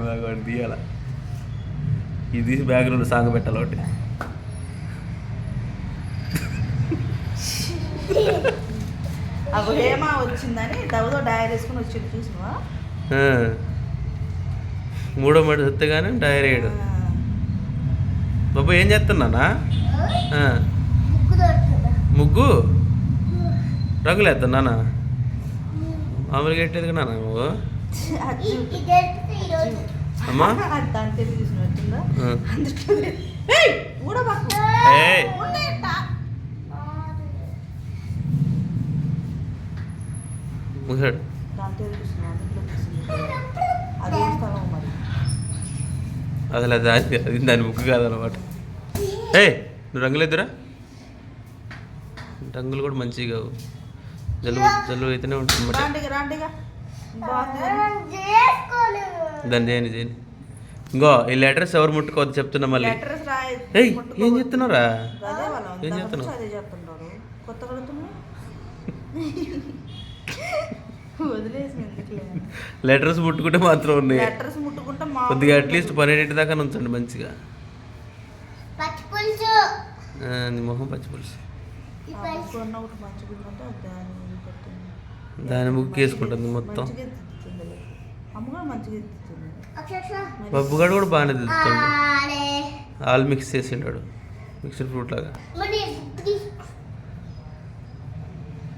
వాడు తీయాల ఇది తీసి బ్యాక్గ్రౌండ్ సాంగ్ పెట్టాలి ఒకటి. అవి హేమ వచ్చిందని దవదో డైరీ వేసుకుని వచ్చి చూసినవా? మూడో మాట వస్తే కానీ డైరీ వేయడు. బాబు ఏం చేస్తున్నానా? ముగ్గు రంగులు వేస్తున్నానా? మామూలుగా ఎట్టేది నాన్న నువ్వు అమ్మా? ముసాడు అసలు అది దాని ముగ్గు కాదనమాట. నువ్వు రంగులు ఎద్దురా. రంగులు కూడా మంచిగా కావు, జల్లు అయితేనే ఉంటుంది. దాన్ని చేయని ఇంకో ఈ లెటర్స్ ఎవరు ముట్టుకోవద్దు చెప్తున్నా మళ్ళీ. ఏం చెప్తున్నారా? ఏం చెప్తున్నావు? లెటర్స్ ముట్టుకుంటే మాత్రం ఉన్నాయి. కొద్దిగా అట్లీస్ట్ 12 దాకా ఉంచండి మంచిగా. నీ మొహం పచ్చి పులుసు దాని ముగ్గు వేసుకుంటుంది మొత్తం. బబ్బుగాడు కూడా బాగానే తిరుగుతాడు. ఆల్ మిక్స్ చేసిండాడు, మిక్స్డ్ ఫ్రూట్ లాగా.